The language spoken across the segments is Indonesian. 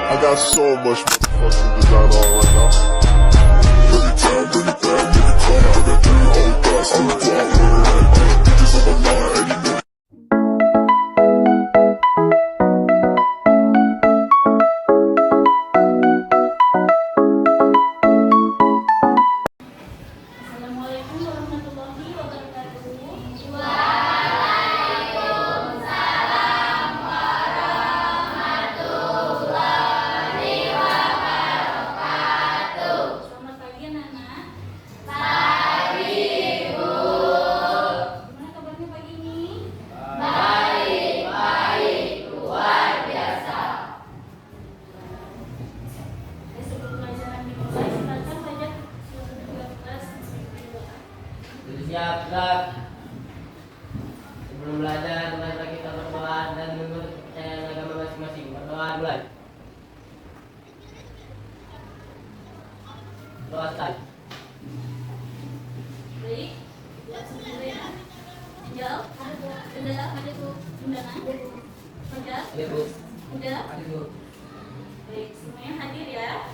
I got so much motherfucking design on right now. Every time, bring it back, make it call. I got 3 old thoughts, I'm a dog, bitches on my line, and you know. Assalamualaikum warahmatullahi wabarakatuh. Selamat pagi anak-anak. Pagi, Bu. Gimana kabarnya pagi ini? Baik, luar biasa. Sebelum pelajaran dimulai, silakan saja sudah kelas. Siap, gerak. Sebelum belajar, marilah kita berdoa dan menurut kepercayaan agama masing-masing. Berdoa dulu. Doa sekali. Baik, sebenarnya jawab. Sudah ada Bu undangan? Sudah? Iya, Bu. Sudah? Adik, Bu. Baik, semuanya hadir ya.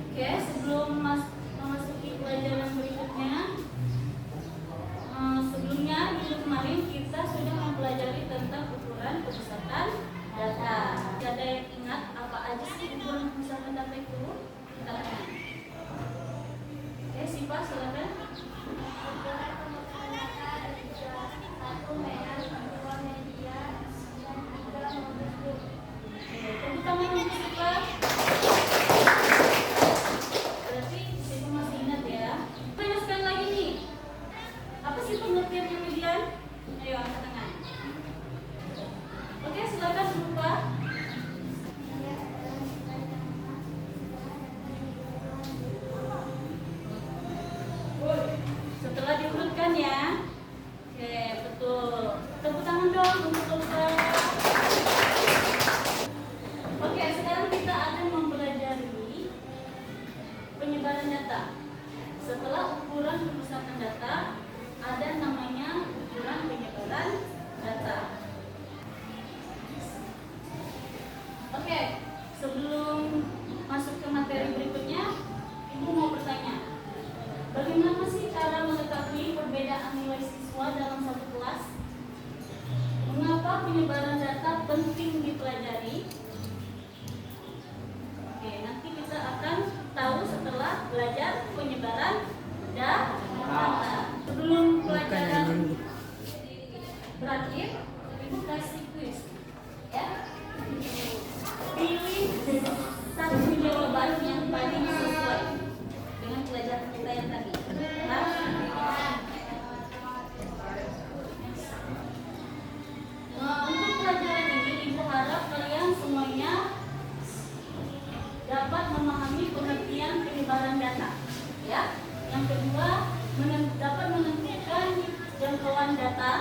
Oke, sebelum memasuki pelajaran berikutnya, sebelumnya minggu kemarin kita sudah mempelajari tentang ukuran pemusatan data. Ada yang ingat apa aja sih ukuran pemusatan data itu? Kita lihat. Oke, Sipa silakan. Tepuk tangan untuk Sipa. Berarti Sipa masih ingat ya. Tanya sekali lagi nih. Apa sih pengertiannya median? Ayo angkat tangan. Oke, silakan Sipa. Setelah diurutkan ya. Oke, betul. Tepuk tangan dong untuk Sipa. Oke, sekarang kita akan mempelajari penyebaran data. Setelah ukuran pemusatan data, ada namanya ukuran penyebaran data. Oke, sebelum masuk ke materi berikutnya, Ibu mau bertanya, bagaimana sih cara mengetahui perbedaan nilai siswa dalam satu kelas? Mengapa penyebaran data penting dipelajari? Oke, nanti kita akan tahu setelah belajar penyebaran data. Sebelum pelajaran berakhir, Ibu kasih kuis, ya. Pilih satu jawaban yang paling sesuai dengan pelajaran kita yang tadi. Untuk pelajaran ini, Ibu harap kalian semuanya dapat memahami pengertian penyebaran data, ya. Yang kedua, dapat menentukan jangkauan data,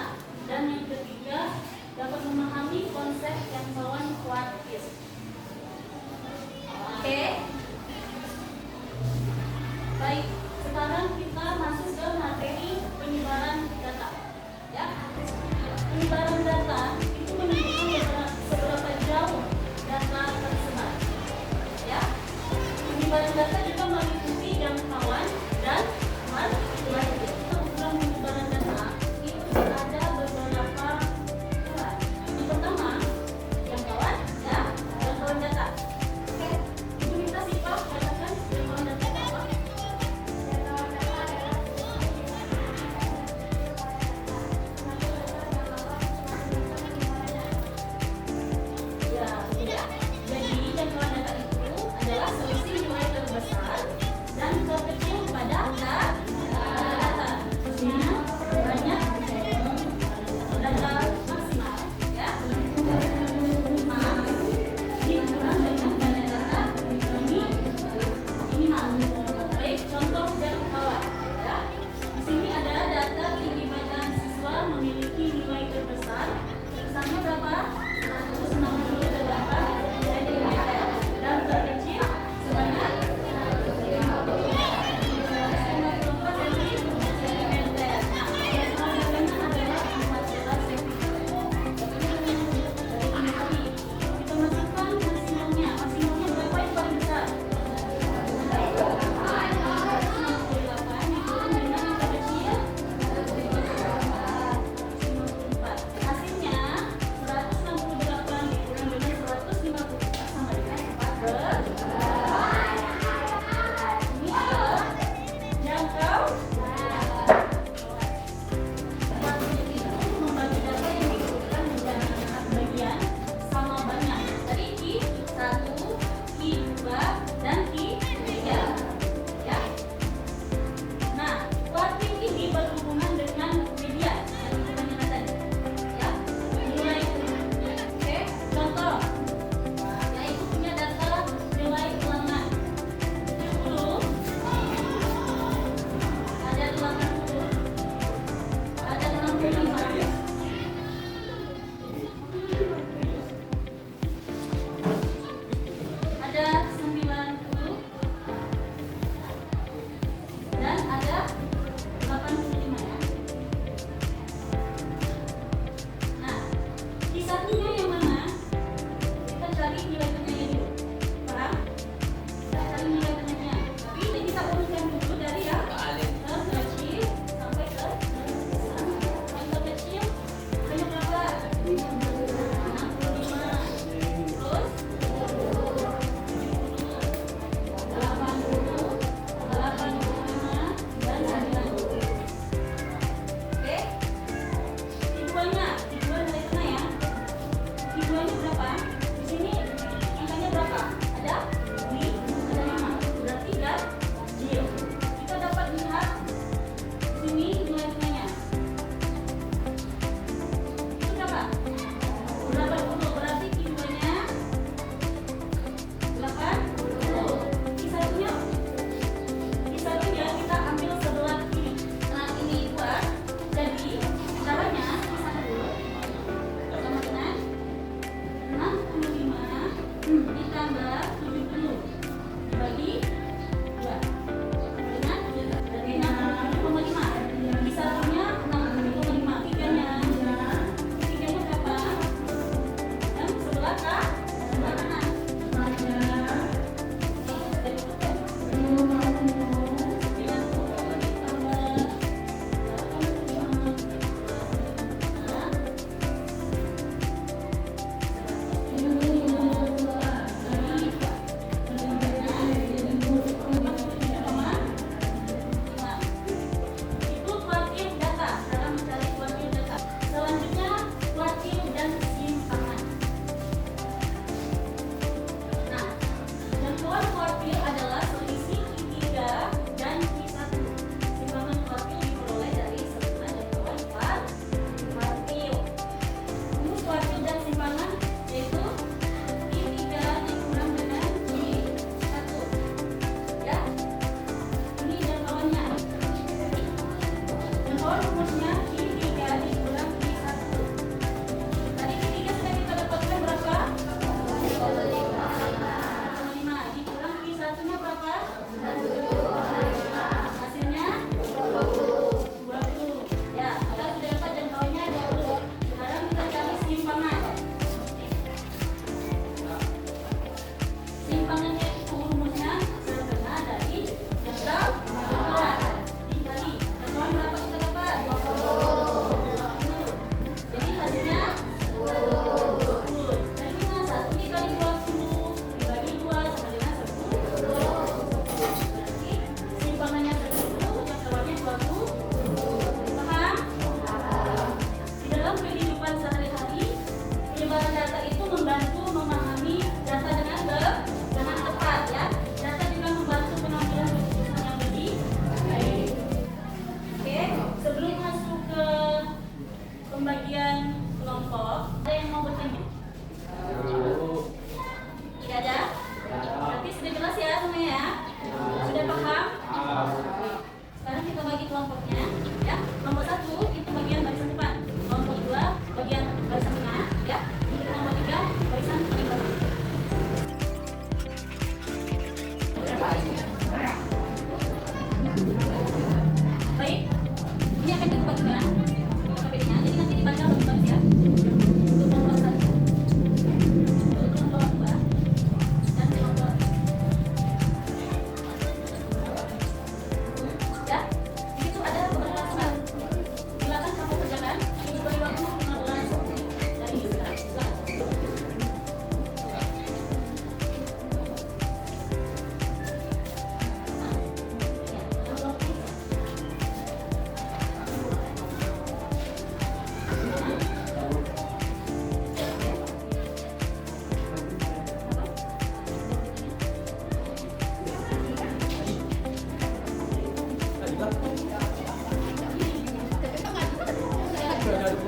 dan yang ketiga, dapat memahami konsep jangkauan kuantis. Oke. Baik, sekarang kita masuk ke materi penyebaran data, ya. Penyebaran data itu menunjukkan seberapa jauh data tersebar. Ya, penyebaran data juga meliputi jangkauan dan kuantitas. Ukuran penyebaran data itu ada beberapa ukuran. Yang pertama, jangkauan data. Oke, Ibu minta Sipa katakan jangkauan data itu apa? Jangkauan data adalah ya, tidak. Jadi jangkauan data itu adalah selisih nilai terbesar dan terkecil pada data. Maksudnya banyak data maksimal, ya. Dikurang dengan banyak data minimal. Baik, contoh jangkauan, ya. Di sini ada data tinggi badan siswa memiliki nilai terbesar. Misalnya berapa? 168 cm dan terkecil sebanyak 154 cm. Nah, jangkauan datanya adalah 14 cm. Baik,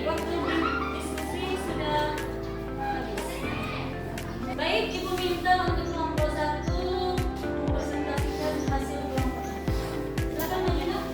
waktu diskusi sudah habis. Baik, Ibu minta untuk kelompok 1 mempresentasikan hasil kelompoknya. Silakan maju, Nak.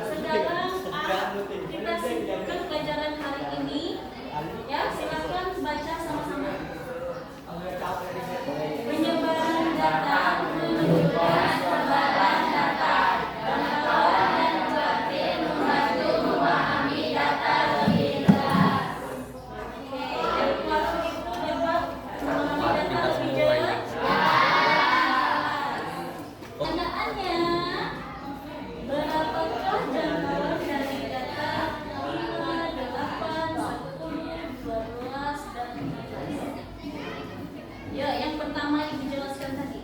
Sedalam kita simpulkan pelajaran hari ini. Ya, silakan baca sama-sama. Penyebaran data menunjukkan sebaran data. Pengetahuan dan praktik membantu memahami data lebih jelas. Oke, waktu itu dapat memahami data lebih jelas. Pertanyaannya, berapakah jangkauan dari data 5, 8, 10, 12, dan 13? Ya, yang pertama yang dijelaskan tadi.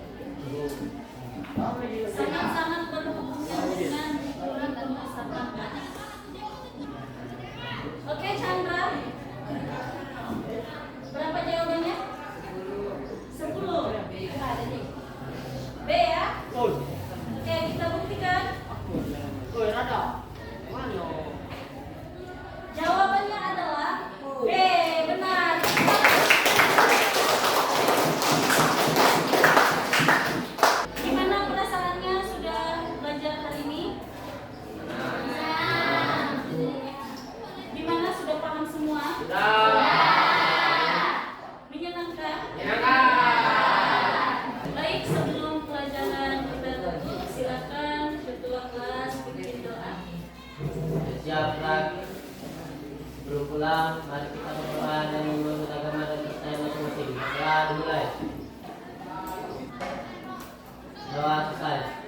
Belum pulang, mari kita berdoa dan menurut agama dan kepercayaan masing-masing. Doa dimulai. Doa selesai.